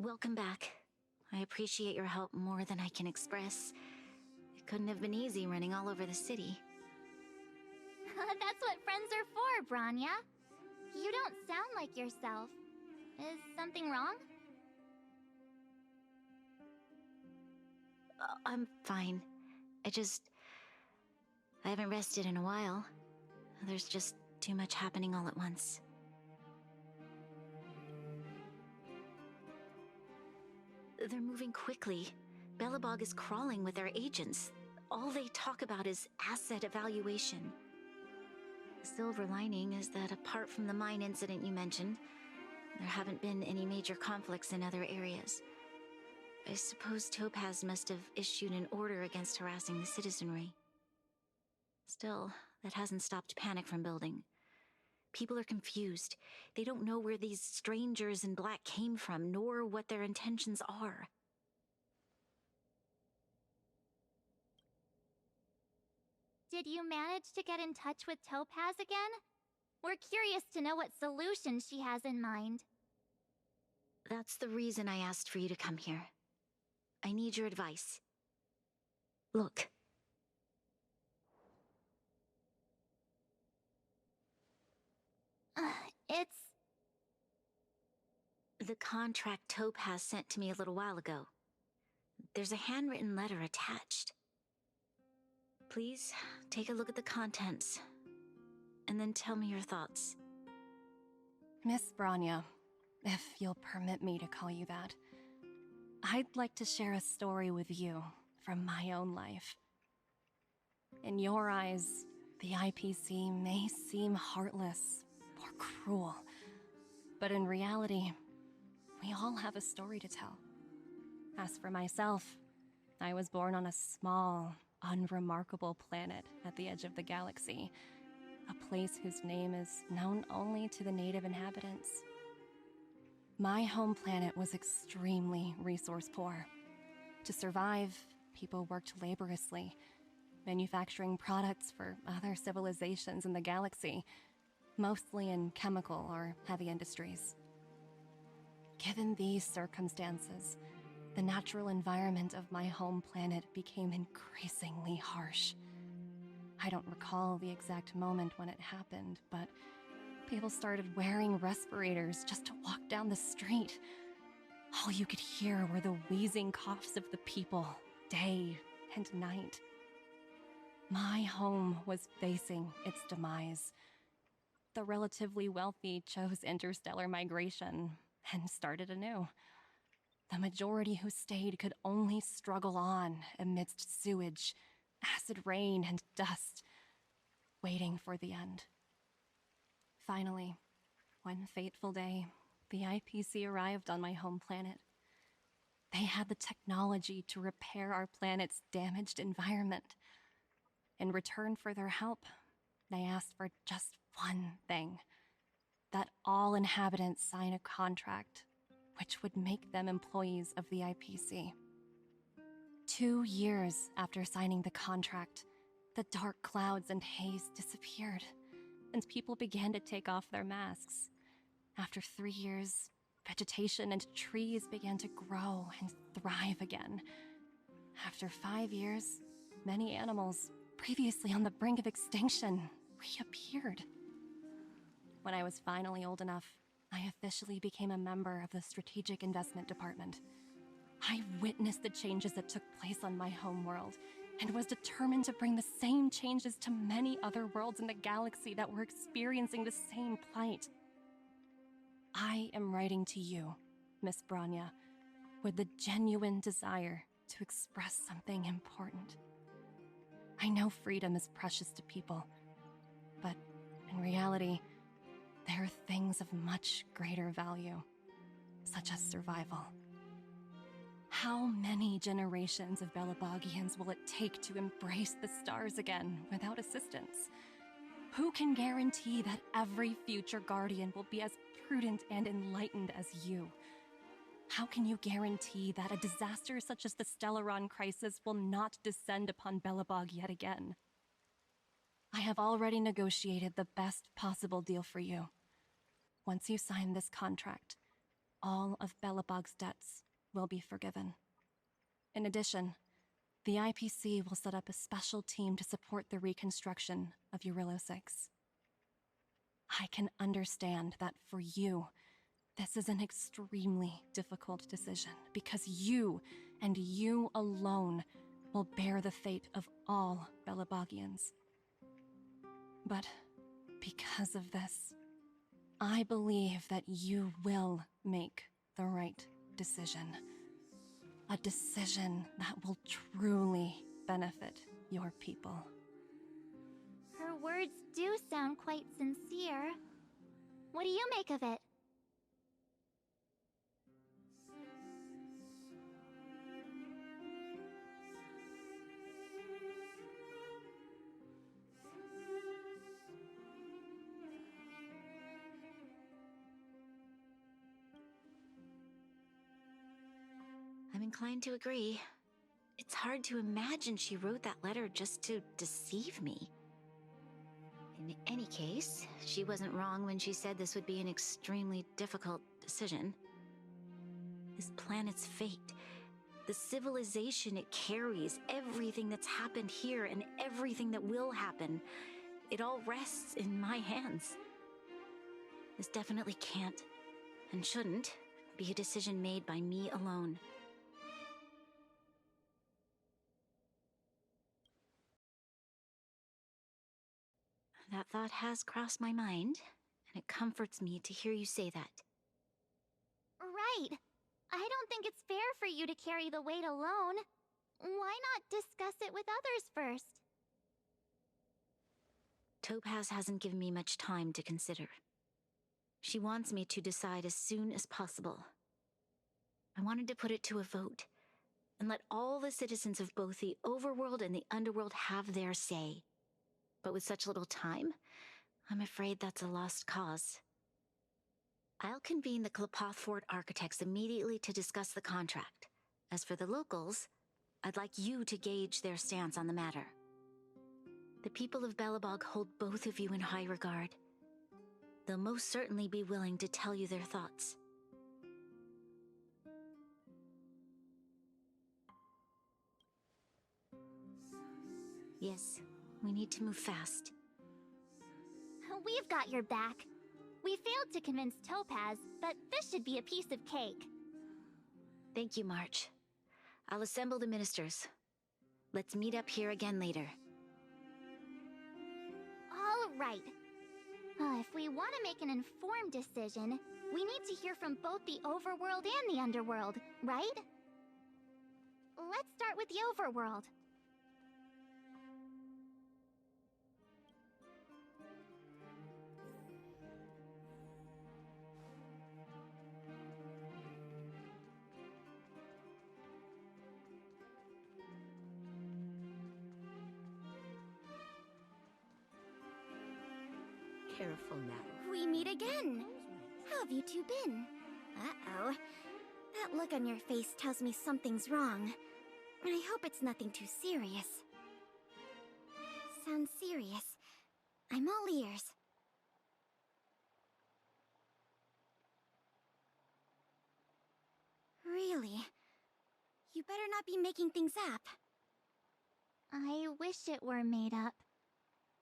Welcome back. I appreciate your help more than I can express. It couldn't have been easy running all over the city. That's what friends are for, Branya. You don't sound like yourself. Is something wrong? I'm fine. I haven't rested in a while. There's just too much happening all at once. They're moving quickly. Belobog is crawling with their agents. All they talk about is asset evaluation. The silver lining is that apart from the mine incident you mentioned, there haven't been any major conflicts in other areas. I suppose Topaz must have issued an order against harassing the citizenry. Still, that hasn't stopped panic from building. People are confused. They don't know where these strangers in black came from, nor what their intentions are. Did you manage to get in touch with Topaz again? We're curious to know what solution she has in mind. That's the reason I asked for you to come here. I need your advice. Look. It's... The contract Topaz sent to me a little while ago. There's a handwritten letter attached. Please, take a look at the contents, and then tell me your thoughts. Miss Branya, if you'll permit me to call you that, I'd like to share a story with you from my own life. In your eyes, the IPC may seem heartless or cruel, but in reality, we all have a story to tell. As for myself, I was born on a small, unremarkable planet at the edge of the galaxy, a place whose name is known only to the native inhabitants. My home planet was extremely resource poor. To survive, people worked laboriously, manufacturing products for other civilizations in the galaxy, mostly in chemical or heavy industries. Given these circumstances, the natural environment of my home planet became increasingly harsh. I don't recall the exact moment when it happened, but people started wearing respirators just to walk down the street. All you could hear were the wheezing coughs of the people, day and night. My home was facing its demise. The relatively wealthy chose interstellar migration and started anew. The majority who stayed could only struggle on amidst sewage, acid rain, and dust, waiting for the end. Finally, one fateful day, the IPC arrived on my home planet. They had the technology to repair our planet's damaged environment. In return for their help, they asked for just one thing: that all inhabitants sign a contract which would make them employees of the IPC. 2 years after signing the contract, the dark clouds and haze disappeared, and people began to take off their masks. After 3 years, vegetation and trees began to grow and thrive again. After 5 years, many animals, previously on the brink of extinction, reappeared. When I was finally old enough, I officially became a member of the Strategic Investment Department. I witnessed the changes that took place on my homeworld, and was determined to bring the same changes to many other worlds in the galaxy that were experiencing the same plight. I am writing to you, Miss Branya, with the genuine desire to express something important. I know freedom is precious to people, but in reality, there are things of much greater value, such as survival. How many generations of Belobogians will it take to embrace the stars again without assistance? Who can guarantee that every future Guardian will be as prudent and enlightened as you? How can you guarantee that a disaster such as the Stellaron crisis will not descend upon Belobog yet again? I have already negotiated the best possible deal for you. Once you sign this contract, all of Belobog's debts will be forgiven. In addition, the IPC will set up a special team to support the reconstruction of Eurillo 6. I can understand that for you, this is an extremely difficult decision because you, and you alone, will bear the fate of all Belobogians. But because of this, I believe that you will make the right decision. A decision that will truly benefit your people. Her words do sound quite sincere. What do you make of it? I'm inclined to agree. It's hard to imagine she wrote that letter just to deceive me. In any case, she wasn't wrong when she said this would be an extremely difficult decision. This planet's fate, the civilization it carries, everything that's happened here and everything that will happen, it all rests in my hands. This definitely can't, and shouldn't, be a decision made by me alone. That thought has crossed my mind, and it comforts me to hear you say that. Right. I don't think it's fair for you to carry the weight alone. Why not discuss it with others first? Topaz hasn't given me much time to consider. She wants me to decide as soon as possible. I wanted to put it to a vote, and let all the citizens of both the overworld and the underworld have their say. But with such little time, I'm afraid that's a lost cause. I'll convene the Klapothfort architects immediately to discuss the contract. As for the locals, I'd like you to gauge their stance on the matter. The people of Belobog hold both of you in high regard. They'll most certainly be willing to tell you their thoughts. Yes, we need to move fast. We've got your back. We failed to convince Topaz, but this should be a piece of cake. Thank you, March. I'll assemble the ministers. Let's meet up here again later. All right. If we want to make an informed decision, we need to hear from both the overworld and the underworld, right? Let's start with the overworld. Careful now. We meet again. How have you two been? Uh-oh. That look on your face tells me something's wrong. I hope it's nothing too serious. Sounds serious. I'm all ears. Really? You better not be making things up. I wish it were made up.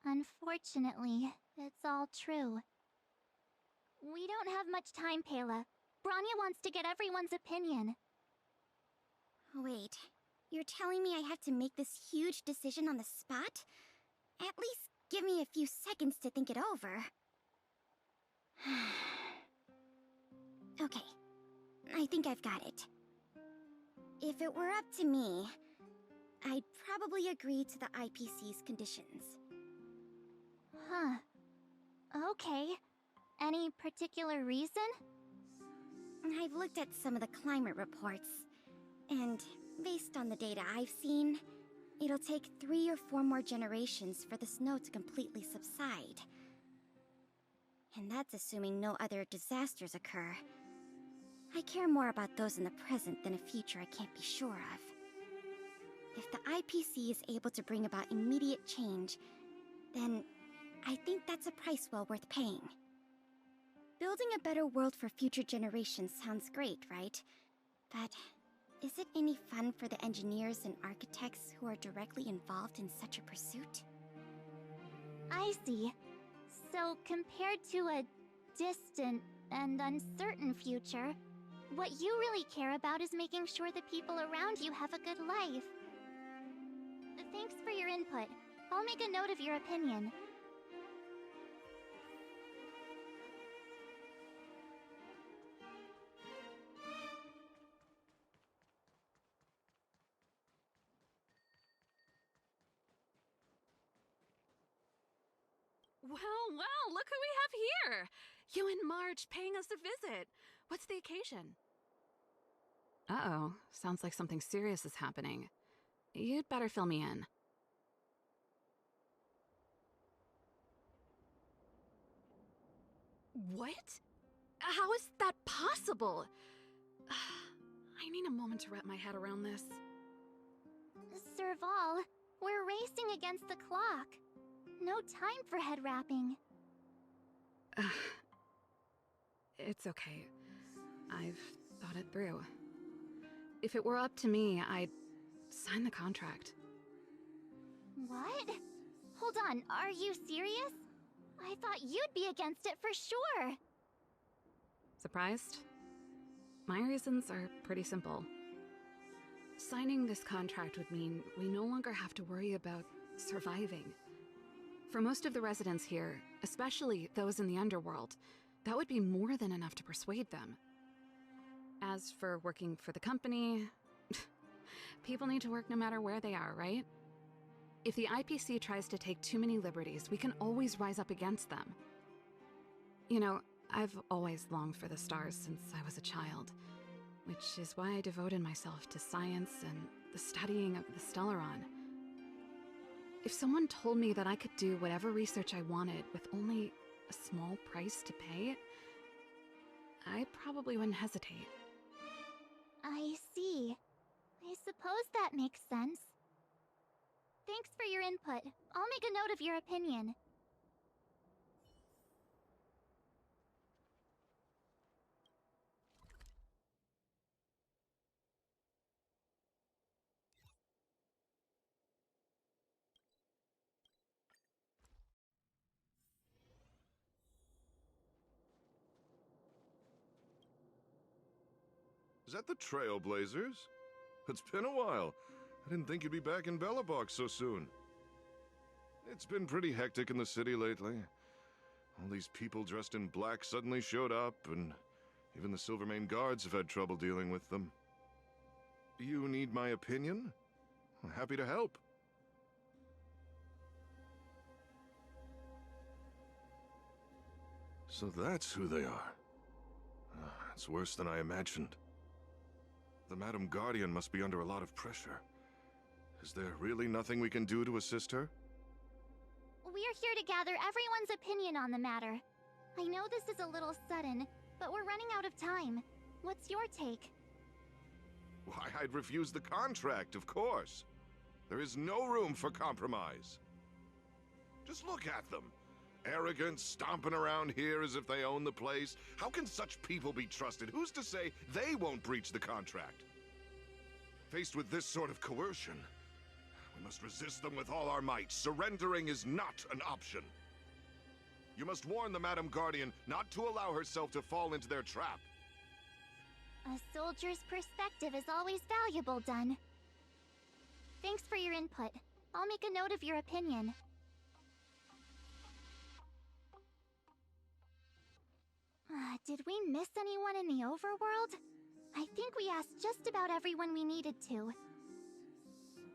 Unfortunately, it's all true. We don't have much time, Pela. Branya wants to get everyone's opinion. Wait, you're telling me I have to make this huge decision on the spot? At least give me a few seconds to think it over. Okay, I think I've got it. If it were up to me, I'd probably agree to the IPC's conditions. Huh. Okay. Any particular reason? I've looked at some of the climate reports, and based on the data I've seen, it'll take 3 or 4 more generations for the snow to completely subside. And that's assuming no other disasters occur. I care more about those in the present than a future I can't be sure of. If the IPC is able to bring about immediate change, then I think that's a price well worth paying. Building a better world for future generations sounds great, right? But is it any fun for the engineers and architects who are directly involved in such a pursuit? I see. So, compared to a distant and uncertain future, what you really care about is making sure the people around you have a good life. Thanks for your input. I'll make a note of your opinion. Well, look who we have here! You and Marge paying us a visit. What's the occasion? Uh-oh, sounds like something serious is happening. You'd better fill me in. What? How is that possible? I need a moment to wrap my head around this. Serval, we're racing against the clock. No time for head wrapping. It's okay. I've thought it through. If it were up to me, I'd sign the contract. What? Hold on, are you serious? I thought you'd be against it for sure. Surprised? My reasons are pretty simple. Signing this contract would mean we no longer have to worry about surviving. For most of the residents here, especially those in the underworld, that would be more than enough to persuade them. As for working for the company, people need to work no matter where they are, right? If the IPC tries to take too many liberties, we can always rise up against them. You know, I've always longed for the stars since I was a child, which is why I devoted myself to science and the studying of the Stellaron. If someone told me that I could do whatever research I wanted with only a small price to pay, I probably wouldn't hesitate. I see. I suppose that makes sense. Thanks for your input. I'll make a note of your opinion. Is that the Trailblazers? It's been a while. I didn't think you'd be back in Belobog so soon. It's been pretty hectic in the city lately. All these people dressed in black suddenly showed up, and even the Silvermane guards have had trouble dealing with them. You need my opinion? I'm happy to help. So that's who they are. It's worse than I imagined. The Madam Guardian must be under a lot of pressure. Is there really nothing we can do to assist her? We're here to gather everyone's opinion on the matter. I know this is a little sudden, but we're running out of time. What's your take? Why, I'd refuse the contract, of course. There is no room for compromise. Just look at them. Arrogant, stomping around here as if they own the place. How can such people be trusted? Who's to say they won't breach the contract? Faced with this sort of coercion, we must resist them with all our might. Surrendering is not an option. You must warn the Madam Guardian not to allow herself to fall into their trap. A soldier's perspective is always valuable, Dun. Thanks for your input. I'll make a note of your opinion. Did we miss anyone in the overworld? I think we asked just about everyone we needed to.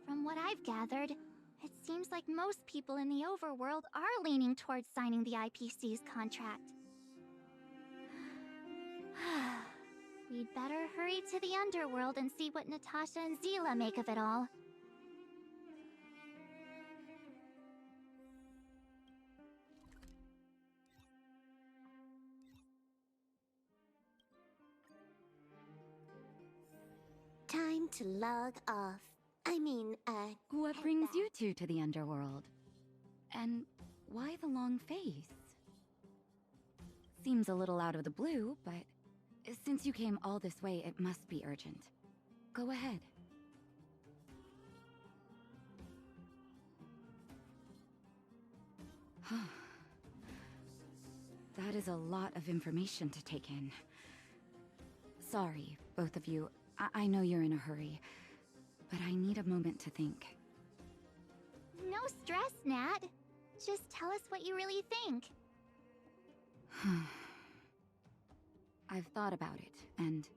From what I've gathered, it seems like most people in the overworld are leaning towards signing the IPC's contract. We'd better hurry to the underworld and see what Natasha and Zila make of it all. Time to log off. What brings you two to the underworld? And why the long face? seems a little out of the blue, but since you came all this way, it must be urgent. Go ahead. That is a lot of information to take in. Sorry, both of you. I know you're in a hurry, but I need a moment to think. No stress, Nat. Just tell us what you really think. I've thought about it, and...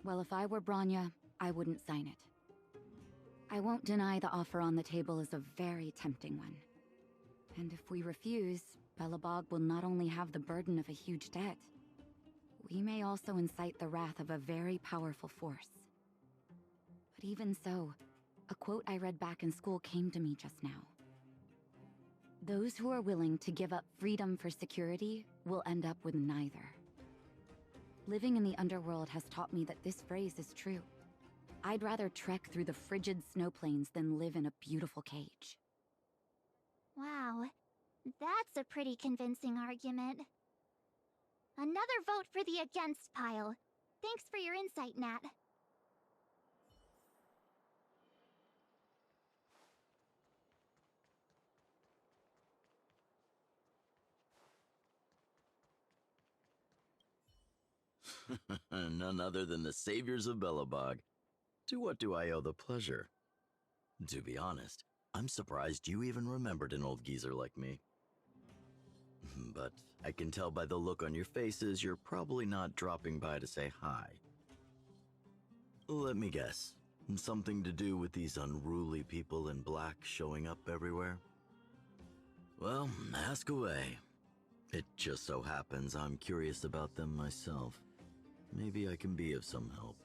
well, if I were Bronya, I wouldn't sign it. I won't deny the offer on the table is a very tempting one. And if we refuse, Belobog will not only have the burden of a huge debt, we may also incite the wrath of a very powerful force. But even so, a quote I read back in school came to me just now. Those who are willing to give up freedom for security will end up with neither. Living in the underworld has taught me that this phrase is true. I'd rather trek through the frigid snow plains than live in a beautiful cage. Wow, that's a pretty convincing argument. Another vote for the against pile. Thanks for your insight, Nat. None other than the saviors of Belobog. To what do I owe the pleasure? To be honest, I'm surprised you even remembered an old geezer like me. But I can tell by the look on your faces you're probably not dropping by to say hi. Let me guess. Something to do with these unruly people in black showing up everywhere? Well, ask away. It just so happens I'm curious about them myself. Maybe I can be of some help.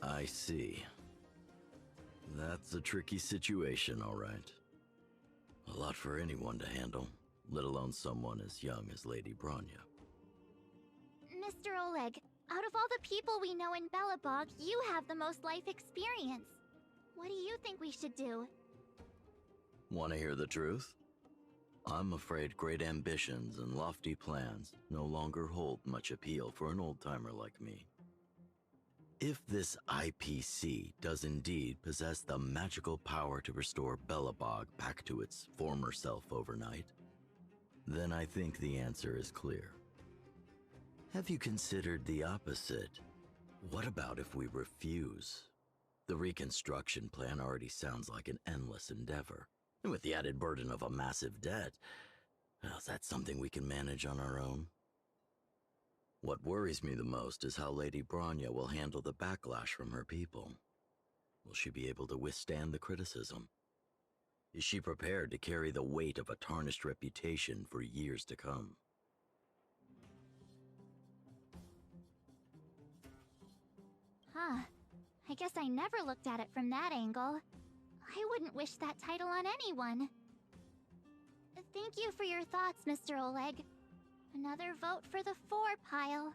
I see. That's a tricky situation, all right. A lot for anyone to handle, let alone someone as young as Lady Bronya. Mr. Oleg, out of all the people we know in Belobog, you have the most life experience. What do you think we should do? Want to hear the truth? I'm afraid great ambitions and lofty plans no longer hold much appeal for an old-timer like me. If this IPC does indeed possess the magical power to restore Belobog back to its former self overnight, then I think the answer is clear. Have you considered the opposite? What about if we refuse? The reconstruction plan already sounds like an endless endeavor. And with the added burden of a massive debt, well, is that something we can manage on our own? What worries me the most is how Lady Bronya will handle the backlash from her people. Will she be able to withstand the criticism? Is she prepared to carry the weight of a tarnished reputation for years to come? Huh. I guess I never looked at it from that angle. I wouldn't wish that title on anyone. Thank you for your thoughts, Mr. Oleg. Another vote for the 4 pile.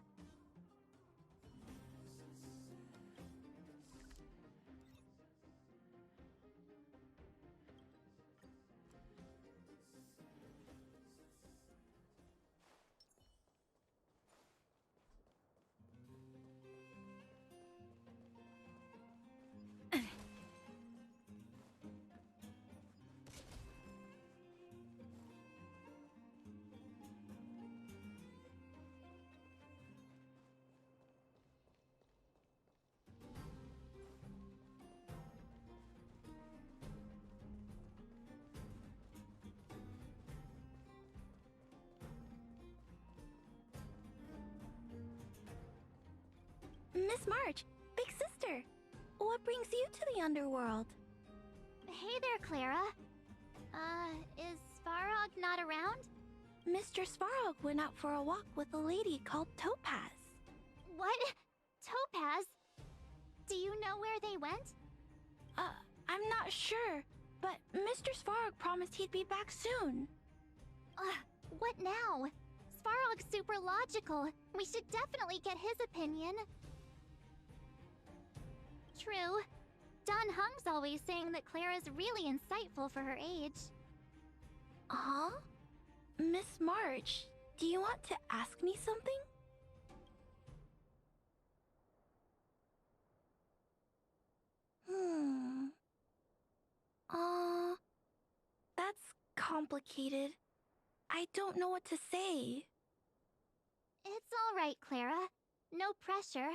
Miss March, big sister, what brings you to the underworld? Hey there, Clara. Is Svarog not around? Mr. Svarog went out for a walk with a lady called Topaz. What? Topaz? Do you know where they went? I'm not sure, but Mr. Svarog promised he'd be back soon. What now? Svarog's super logical. We should definitely get his opinion. True. Don Hung's always saying that Clara's really insightful for her age. Huh? Miss March, do you want to ask me something? Hmm. That's complicated. I don't know what to say. It's all right, Clara. No pressure.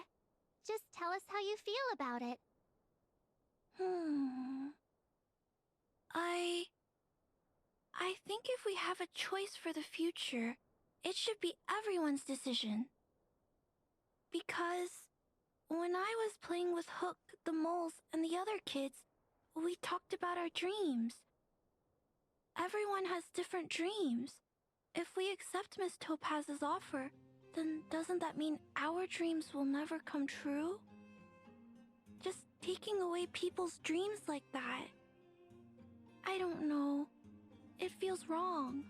Just tell us how you feel about it. I think if we have a choice for the future, it should be everyone's decision. Because when I was playing with Hook, the moles, and the other kids, we talked about our dreams. Everyone has different dreams. If we accept Miss Topaz's offer, then doesn't that mean our dreams will never come true? Just taking away people's dreams like that. I don't know. It feels wrong.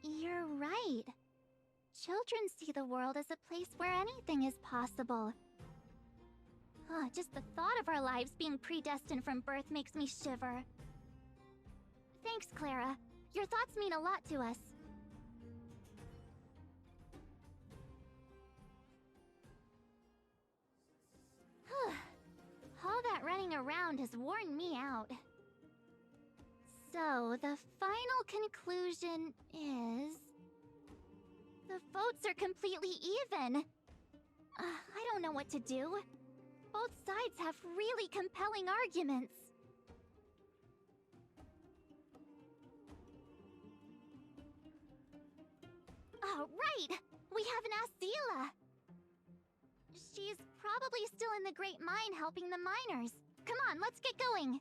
You're right. Children see the world as a place where anything is possible. Just the thought of our lives being predestined from birth makes me shiver. Thanks, Clara. Your thoughts mean a lot to us. All that running around has worn me out. So, the final conclusion is... the votes are completely even. I don't know what to do. Both sides have really compelling arguments. Right! We haven't asked Zila. She's probably still in the Great Mine helping the miners. Come on, let's get going.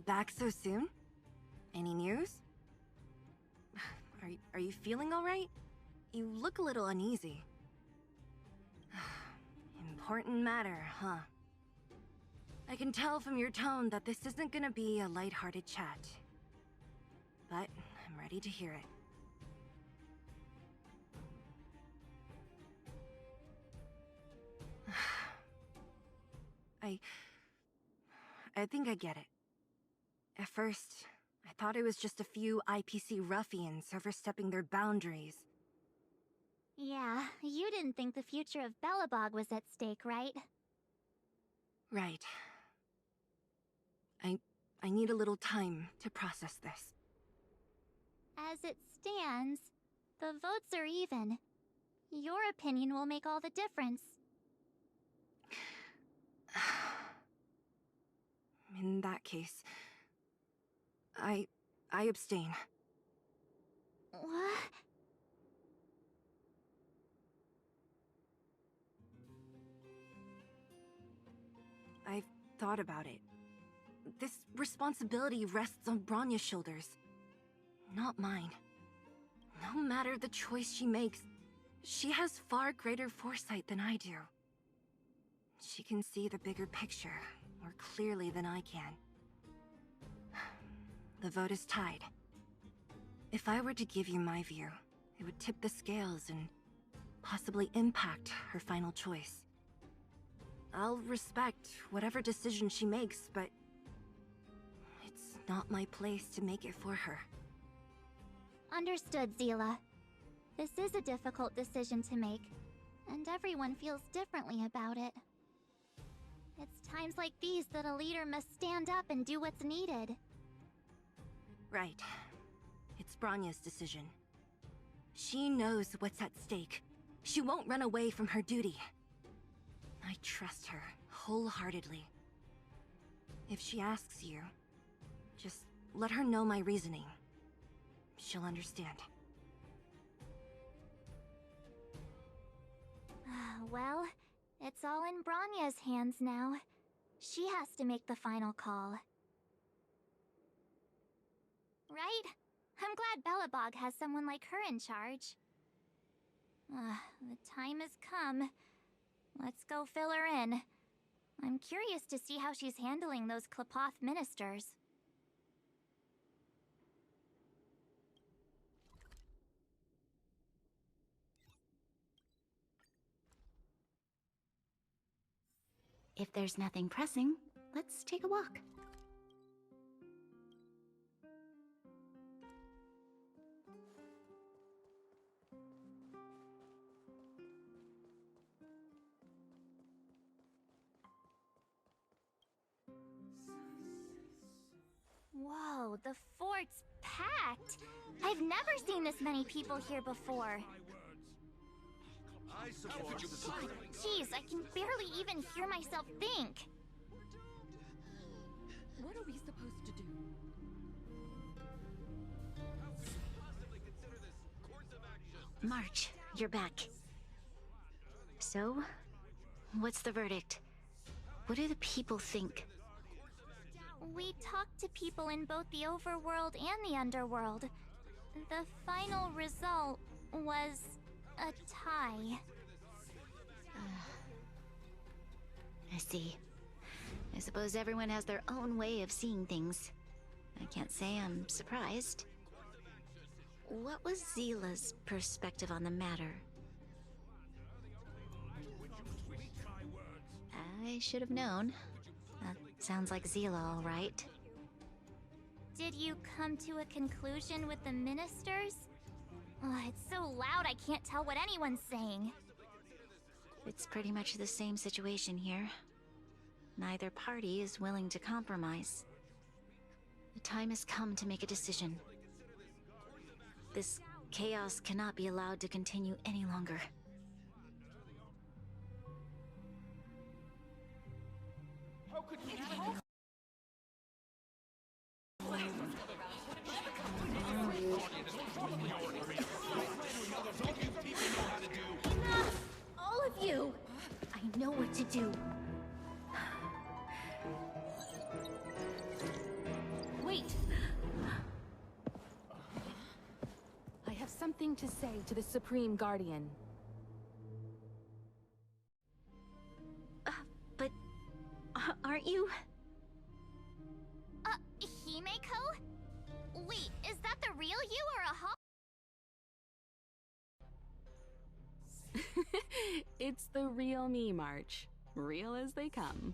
Back so soon? Any news? Are you feeling alright? You look a little uneasy. Important matter, huh? I can tell from your tone that this isn't gonna be a lighthearted chat. But I'm ready to hear it. I think I get it. At first, I thought it was just a few IPC ruffians overstepping their boundaries. Yeah, you didn't think the future of Belobog was at stake, right? Right. I need a little time to process this. As it stands, the votes are even. Your opinion will make all the difference. In that case, I abstain. What? I've thought about it. This responsibility rests on Bronya's shoulders, not mine. No matter the choice she makes, she has far greater foresight than I do. She can see the bigger picture more clearly than I can. The vote is tied. If I were to give you my view, it would tip the scales and possibly impact her final choice. I'll respect whatever decision she makes, but it's not my place to make it for her. Understood, Zila. This is a difficult decision to make, and everyone feels differently about it. It's times like these that a leader must stand up and do what's needed. Right. It's Bronya's decision. She knows what's at stake. She won't run away from her duty. I trust her wholeheartedly. If she asks you, just let her know my reasoning. She'll understand. Well, it's all in Bronya's hands now. She has to make the final call. Right? I'm glad Belobog has someone like her in charge. The time has come. Let's go fill her in. I'm curious to see how she's handling those Klapoth ministers. If there's nothing pressing, let's take a walk. Whoa, the fort's packed! I've never seen this many people here before. Jeez, I can barely even hear myself think. What are we supposed to do? March, you're back. So, what's the verdict? What do the people think? We talked to people in both the overworld and the underworld. The final result was a tie. I see. I suppose everyone has their own way of seeing things. I can't say I'm surprised. What was Zila's perspective on the matter? I should have known. That sounds like Zila, all right. Did you come to a conclusion with the ministers? It's so loud I can't tell what anyone's saying. It's pretty much the same situation here. Neither party is willing to compromise. The time has come to make a decision. This chaos cannot be allowed to continue any longer. How could we Enough! All of you! I know what to do. Wait! I have something to say to the Supreme Guardian. But aren't you? Himeko? Wait, is that the real you or a It's the real me, March. Real as they come.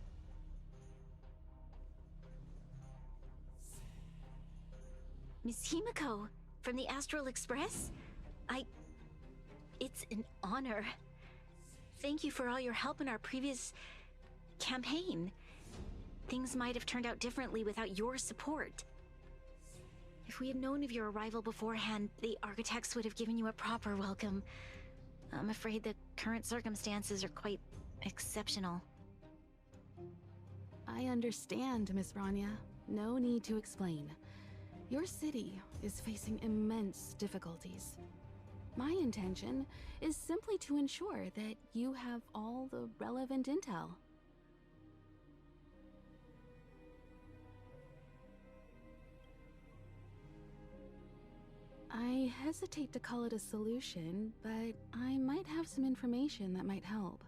Miss Himeko, from the Astral Express? It's an honor. Thank you for all your help in our previous campaign. Things might have turned out differently without your support. If we had known of your arrival beforehand, the architects would have given you a proper welcome. I'm afraid the current circumstances are quite exceptional. I understand, Miss Branya. No need to explain. Your city is facing immense difficulties. My intention is simply to ensure that you have all the relevant intel. I hesitate to call it a solution, but I might have some information that might help.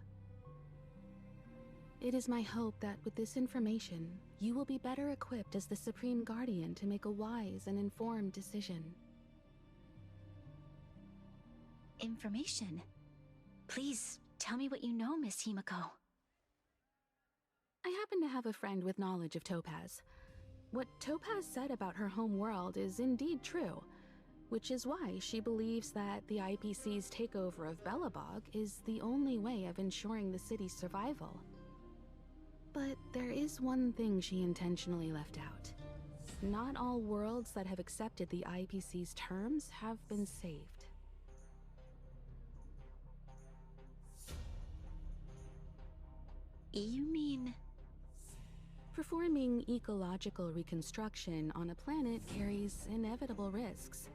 It is my hope that with this information, you will be better equipped as the Supreme Guardian to make a wise and informed decision. Information? Please, tell me what you know, Miss Himeko. I happen to have a friend with knowledge of Topaz. What Topaz said about her home world is indeed true, which is why she believes that the IPC's takeover of Belobog is the only way of ensuring the city's survival. But there is one thing she intentionally left out. Not all worlds that have accepted the IPC's terms have been saved. You mean... Performing ecological reconstruction on a planet carries inevitable risks.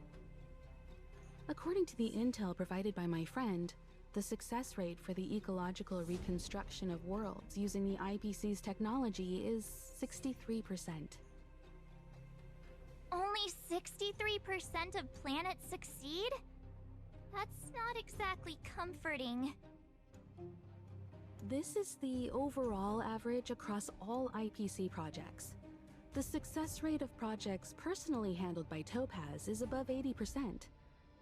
According to the intel provided by my friend, the success rate for the ecological reconstruction of worlds using the IPC's technology is 63%. Only 63% of planets succeed? That's not exactly comforting. This is the overall average across all IPC projects. The success rate of projects personally handled by Topaz is above 80%.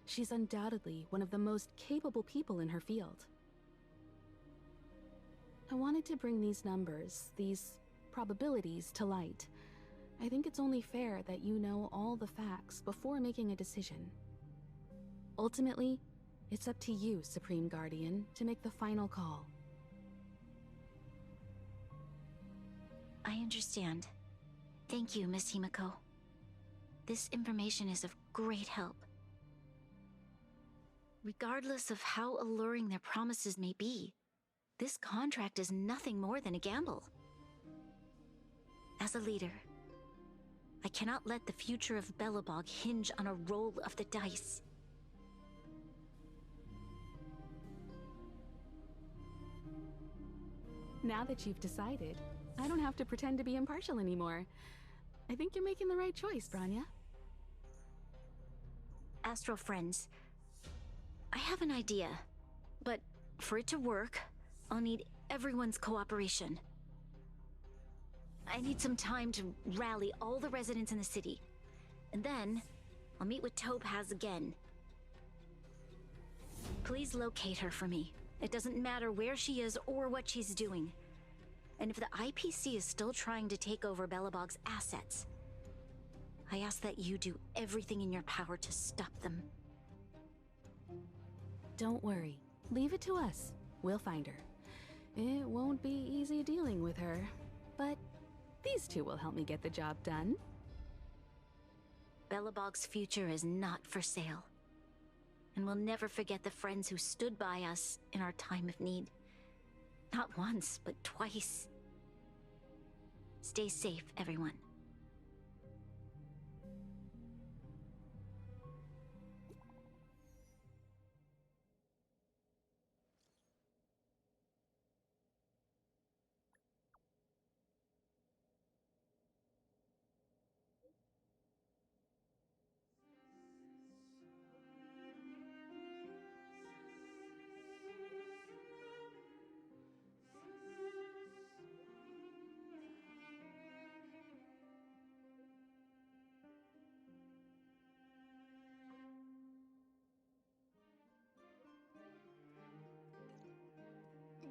She's undoubtedly one of the most capable people in her field. I wanted to bring these numbers, these probabilities, to light. I think it's only fair that you know all the facts before making a decision. Ultimately, it's up to you, Supreme Guardian, to make the final call. I understand. Thank you, Miss Himiko. This information is of great help. Regardless of how alluring their promises may be, this contract is nothing more than a gamble. As a leader, I cannot let the future of Belobog hinge on a roll of the dice. Now that you've decided, I don't have to pretend to be impartial anymore. I think you're making the right choice, Branya. Astral friends, I have an idea, but for it to work, I'll need everyone's cooperation. I need some time to rally all the residents in the city, and then I'll meet with Topaz again. Please locate her for me. It doesn't matter where she is or what she's doing. And if the IPC is still trying to take over Belobog's assets, I ask that you do everything in your power to stop them. Don't worry. Leave it to us. We'll find her. It won't be easy dealing with her, but these two will help me get the job done. Belobog's future is not for sale. And we'll never forget the friends who stood by us in our time of need. Not once, but twice. Stay safe, everyone.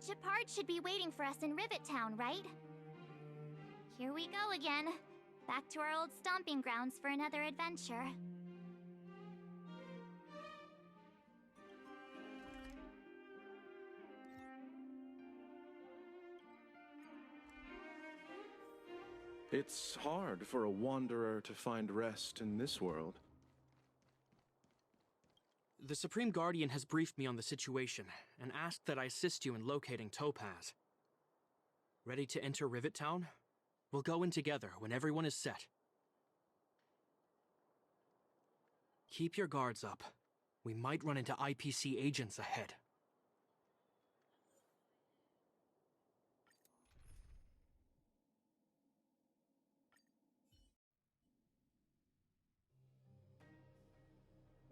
Gepard should be waiting for us in Rivet Town, right? Here we go again. Back to our old stomping grounds for another adventure. It's hard for a wanderer to find rest in this world. The Supreme Guardian has briefed me on the situation and asked that I assist you in locating Topaz. Ready to enter Rivet Town? We'll go in together when everyone is set. Keep your guards up. We might run into IPC agents ahead.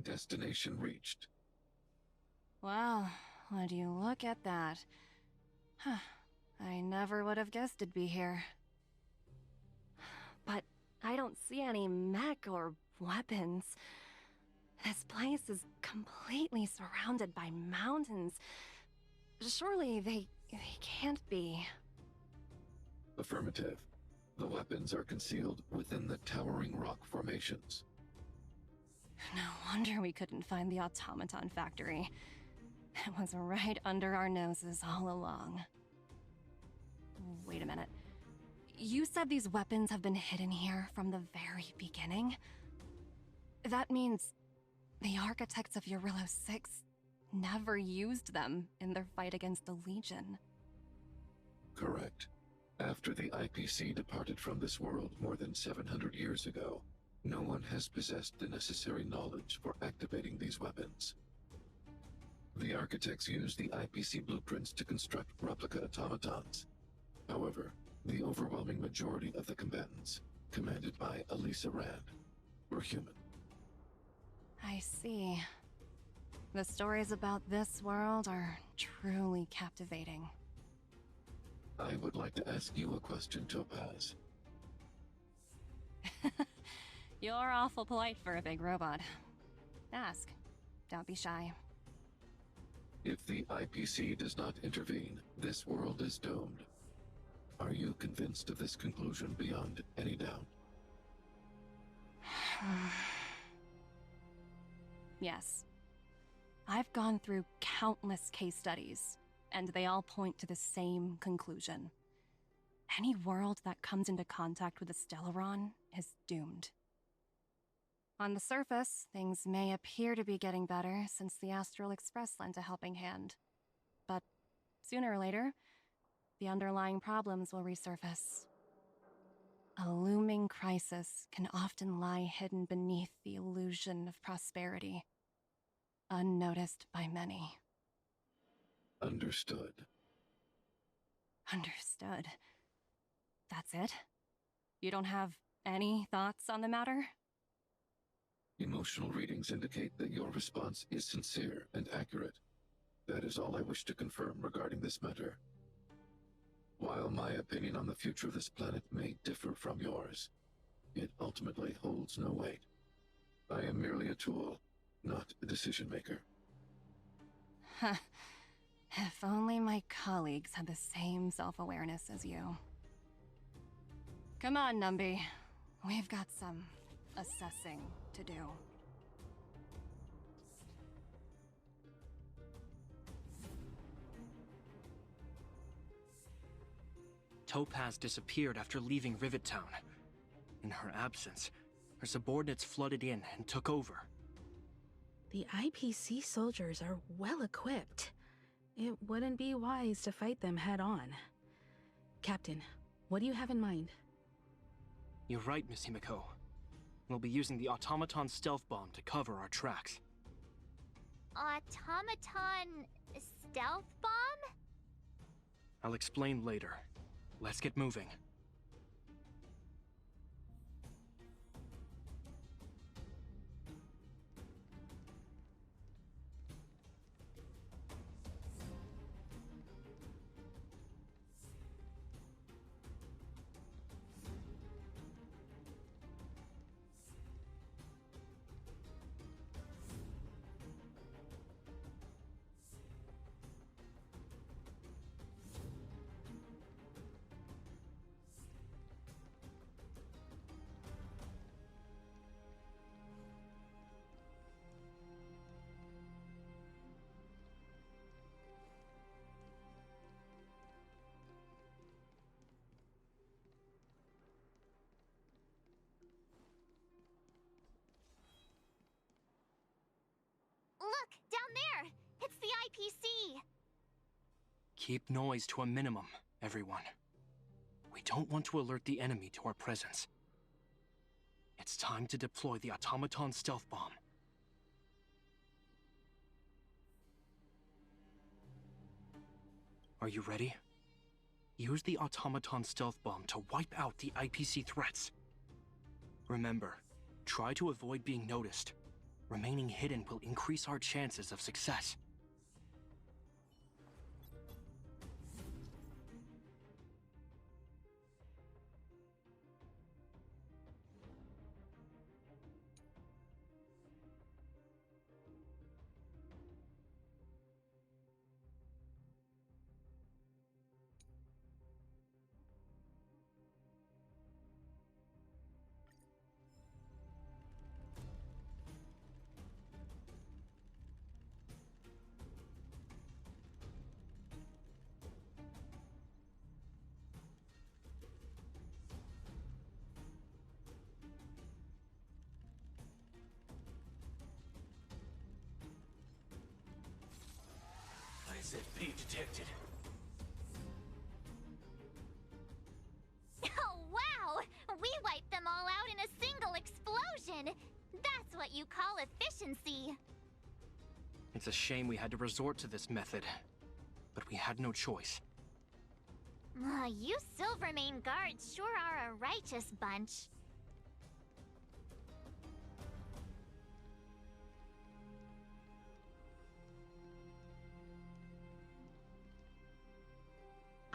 Destination reached. Wow, would you look at that? Huh, I never would have guessed it'd be here. But I don't see any mech or weapons. This place is completely surrounded by mountains. Surely they can't be. Affirmative. The weapons are concealed within the towering rock formations. No wonder we couldn't find the automaton factory. It was right under our noses all along. Wait a minute. You said these weapons have been hidden here from the very beginning? That means the architects of Eurillo 6 never used them in their fight against the Legion. Correct. After the IPC departed from this world more than 700 years ago, no one has possessed the necessary knowledge for activating these weapons. The architects used the IPC blueprints to construct replica automatons. However, the overwhelming majority of the combatants, commanded by Elisa Rand, We're human. I see. The stories about this world are truly captivating. I would like to ask you a question, Topaz. You're awful polite for a big robot. Ask. Don't be shy. If the IPC does not intervene, this world is doomed. Are you convinced of this conclusion beyond any doubt? Yes. I've gone through countless case studies, and they all point to the same conclusion. Any world that comes into contact with a Stellaron is doomed. On the surface, things may appear to be getting better since the Astral Express lent a helping hand. But sooner or later, the underlying problems will resurface. A looming crisis can often lie hidden beneath the illusion of prosperity, unnoticed by many. Understood. Understood. That's it? You don't have any thoughts on the matter? Emotional readings indicate that your response is sincere and accurate. That is all I wish to confirm regarding this matter. While my opinion on the future of this planet may differ from yours, it ultimately holds no weight. I am merely a tool, not a decision maker. If only my colleagues had the same self-awareness as you. Come on, Numby. We've got some assessing to do. Topaz disappeared after leaving Rivet Town. In her absence, her subordinates flooded in and took over. The IPC soldiers are well equipped. It wouldn't be wise to fight them head on. Captain, what do you have in mind? You're right, Miss Himiko. We'll be using the automaton stealth bomb to cover our tracks. Automaton stealth bomb? I'll explain later. Let's get moving. Look, down there! It's the IPC! Keep noise to a minimum, everyone. We don't want to alert the enemy to our presence. It's time to deploy the automaton stealth bomb. Are you ready? Use the automaton stealth bomb to wipe out the IPC threats. Remember, try to avoid being noticed. Remaining hidden will increase our chances of success. SFP detected. Oh, wow! We wiped them all out in a single explosion! That's what you call efficiency! It's a shame we had to resort to this method, but we had no choice. You Silvermane guards sure are a righteous bunch.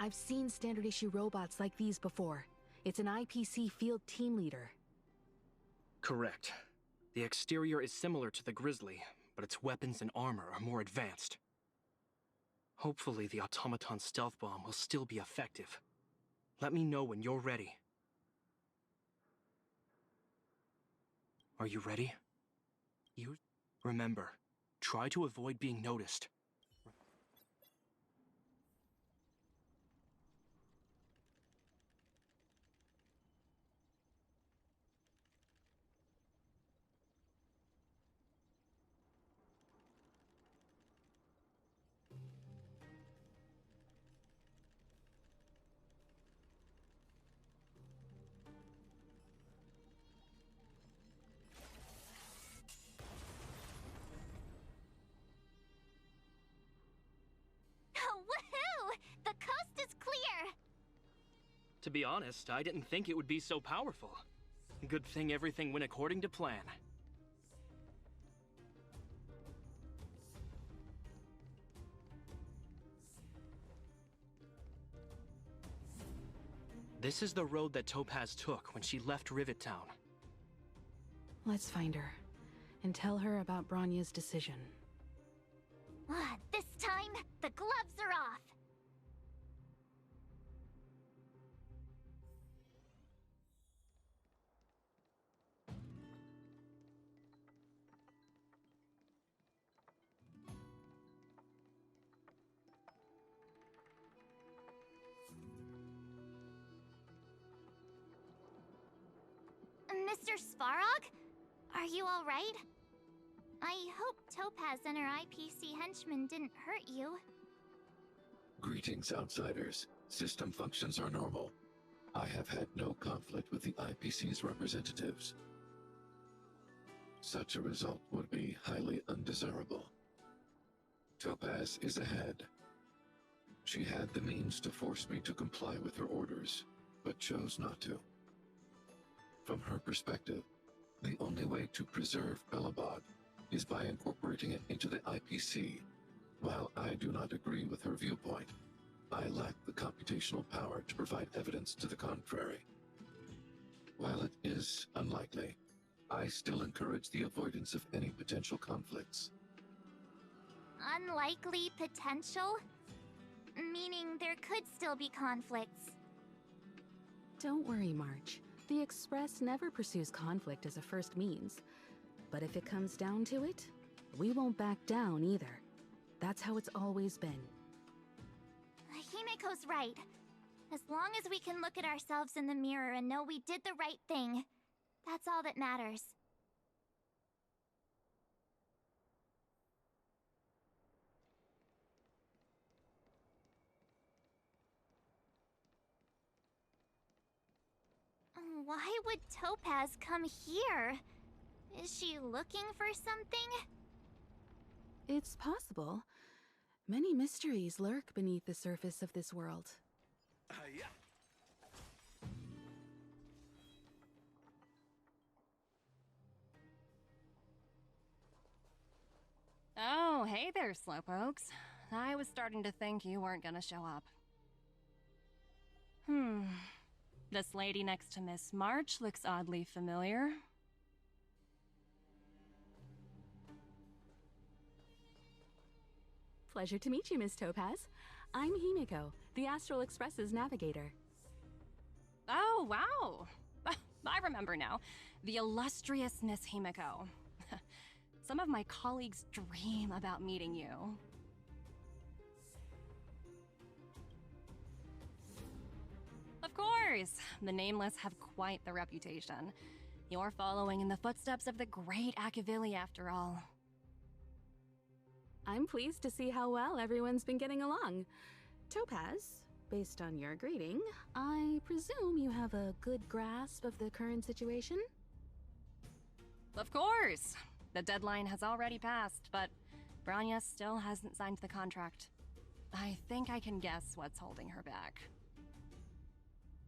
I've seen standard issue robots like these before. It's an IPC field team leader. Correct. The exterior is similar to the Grizzly, but its weapons and armor are more advanced. Hopefully the automaton stealth bomb will still be effective. Let me know when you're ready. Are you ready? Remember, try to avoid being noticed. Woohoo! The coast is clear! To be honest, I didn't think it would be so powerful. Good thing everything went according to plan. This is the road that Topaz took when she left Rivet Town. Let's find her, and tell her about Bronya's decision. This time, the gloves are off! Mr. Svarog? Are you all right? I hope Topaz and her IPC henchmen didn't hurt you. Greetings, outsiders. System functions are normal. I have had no conflict with the IPC's representatives. Such a result would be highly undesirable. Topaz is ahead. She had the means to force me to comply with her orders, but chose not to. From her perspective, the only way to preserve Belobog is by incorporating it into the IPC. While I do not agree with her viewpoint, I lack the computational power to provide evidence to the contrary. While it is unlikely, I still encourage the avoidance of any potential conflicts. Unlikely potential? Meaning there could still be conflicts. Don't worry, March. The Express never pursues conflict as a first means. But if it comes down to it, we won't back down either. That's how it's always been. Himiko's right. As long as we can look at ourselves in the mirror and know we did the right thing, that's all that matters. Why would Topaz come here? Is she looking for something? It's possible. Many mysteries lurk beneath the surface of this world. Yeah. Oh, hey there, Slowpokes. I was starting to think you weren't gonna show up. This lady next to Miss March looks oddly familiar. Pleasure to meet you, Miss Topaz. I'm Himiko, the Astral Express's navigator. Oh, wow! I remember now. The illustrious Miss Himiko. Some of my colleagues dream about meeting you. Of course! The Nameless have quite the reputation. You're following in the footsteps of the great Akavili, after all. I'm pleased to see how well everyone's been getting along. Topaz, based on your greeting, I presume you have a good grasp of the current situation? Of course! The deadline has already passed, but Bronya still hasn't signed the contract. I think I can guess what's holding her back.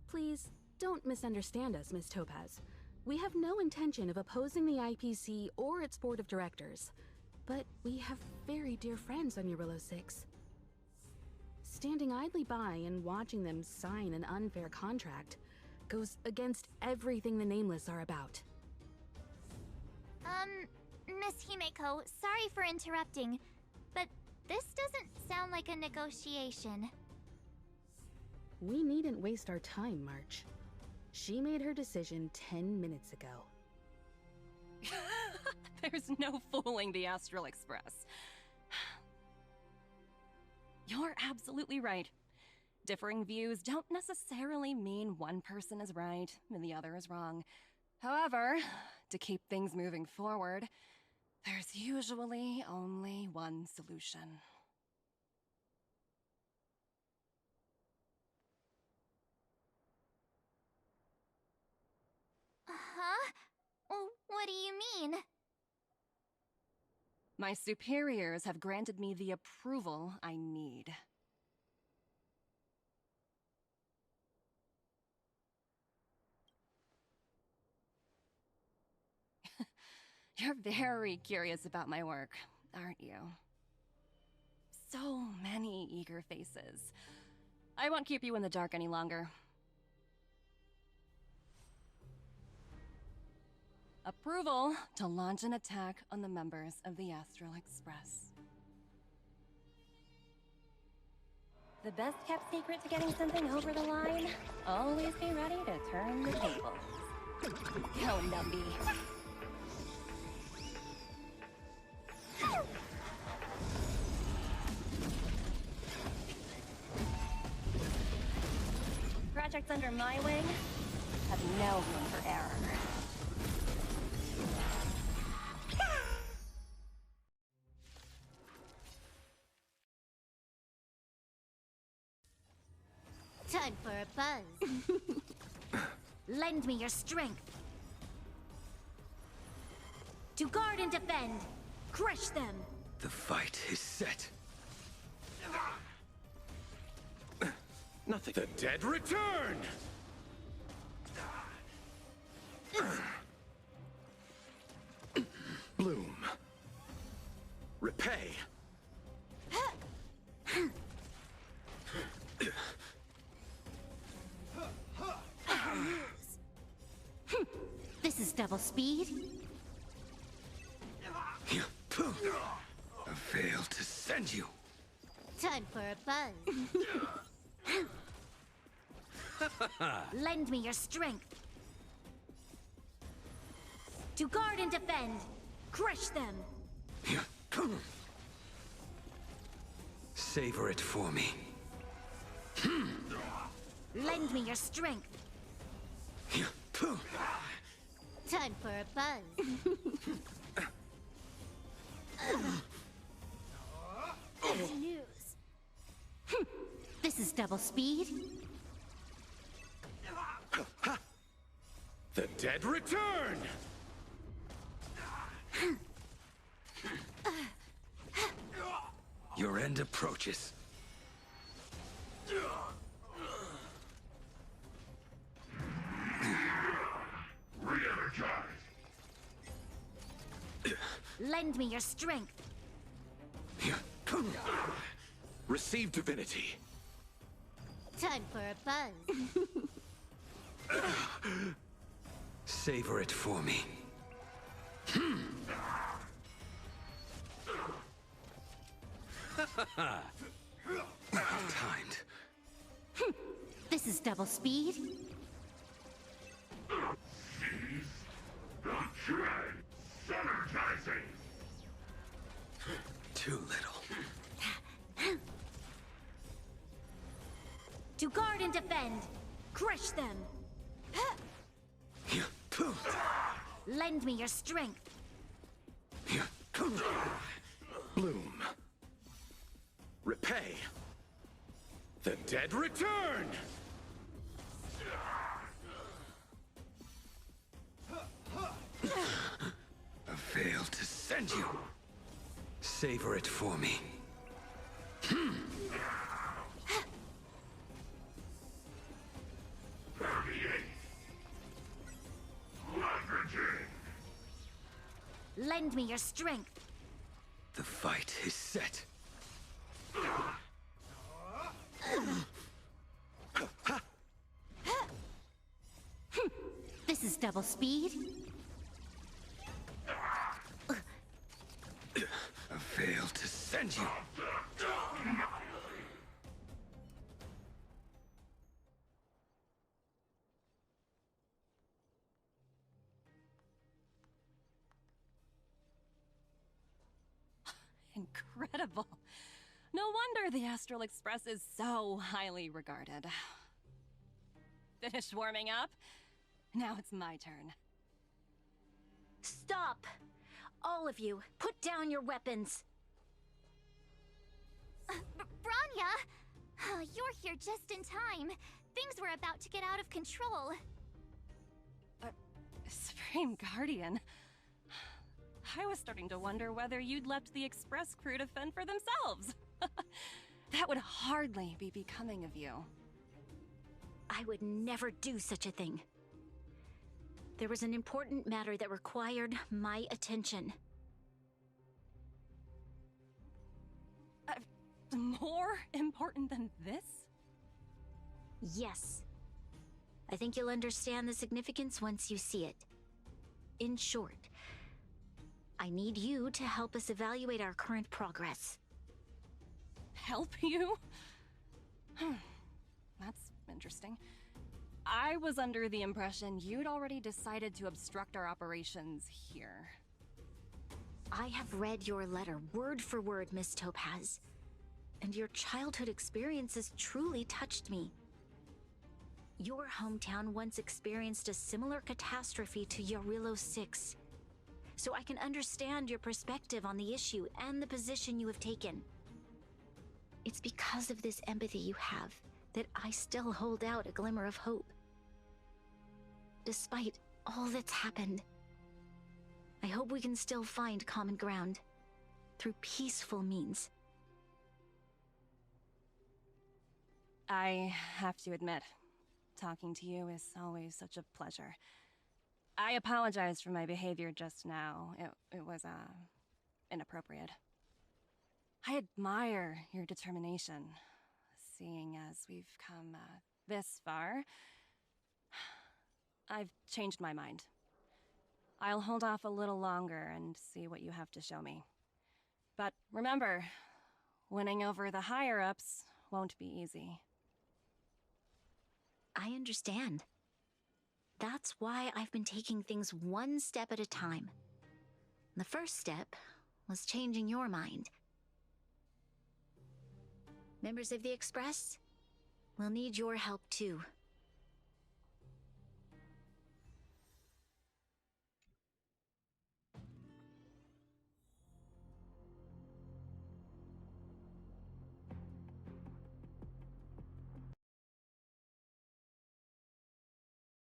Please, don't misunderstand us, Miss Topaz. We have no intention of opposing the IPC or its board of directors, but we have very dear friends on Eurillo 6. Standing idly by and watching them sign an unfair contract goes against everything the Nameless are about. Miss Himeko, sorry for interrupting, but this doesn't sound like a negotiation. We needn't waste our time, March. She made her decision 10 minutes ago. There's no fooling the Astral Express. You're absolutely right. Differing views don't necessarily mean one person is right and the other is wrong. However, to keep things moving forward, there's usually only one solution. Huh? What do you mean? My superiors have granted me the approval I need. You're very curious about my work, aren't you? So many eager faces. I won't keep you in the dark any longer. Approval to launch an attack on the members of the Astral Express. The best kept secret to getting something over the line? Always be ready to turn the tables. Go, Numby. Projects under my wing have no room for error. Time for a buzz. Lend me your strength. To guard and defend. Crush them. The fight is set. Nothing. The dead return! Bloom. Repay. This is double speed. I failed to send you. Time for a buzz. Lend me your strength. To guard and defend. Crush them. Savor it for me. Lend me your strength. Time for a buzz. Empty news. This is double speed. The dead return! Your end approaches. Lend me your strength. Receive divinity. Time for a buzz. Savor it for me. Well timed. This is double speed. Synergizing. Too little. To guard and defend. Crush them. Lend me your strength. Bloom. Repay. The dead return! I failed to send you. Savor it for me. Lend me your strength. The fight is set. This is double speed. A veil to send you. Incredible. No wonder the Astral Express is so highly regarded. Finished warming up? Now it's my turn. Stop! All of you, put down your weapons! Branya! You're here just in time. Things were about to get out of control. Supreme Guardian. I was starting to wonder whether you'd left the Express crew to fend for themselves. That would hardly be becoming of you. I would never do such a thing. There was an important matter that required my attention. More important than this? Yes. I think you'll understand the significance once you see it. In short, I need you to help us evaluate our current progress. Help you? That's interesting. I was under the impression you'd already decided to obstruct our operations here. I have read your letter word for word, Miss Topaz. And your childhood experiences truly touched me. Your hometown once experienced a similar catastrophe to Yarillo 6. So I can understand your perspective on the issue and the position you have taken. It's because of this empathy you have that I still hold out a glimmer of hope. Despite all that's happened, I hope we can still find common ground through peaceful means. I have to admit, talking to you is always such a pleasure. I apologize for my behavior just now. It was, inappropriate. I admire your determination, seeing as we've come, this far. I've changed my mind. I'll hold off a little longer and see what you have to show me. But remember, winning over the higher-ups won't be easy. I understand. That's why I've been taking things one step at a time. The first step was changing your mind. Members of the Express, we'll need your help too.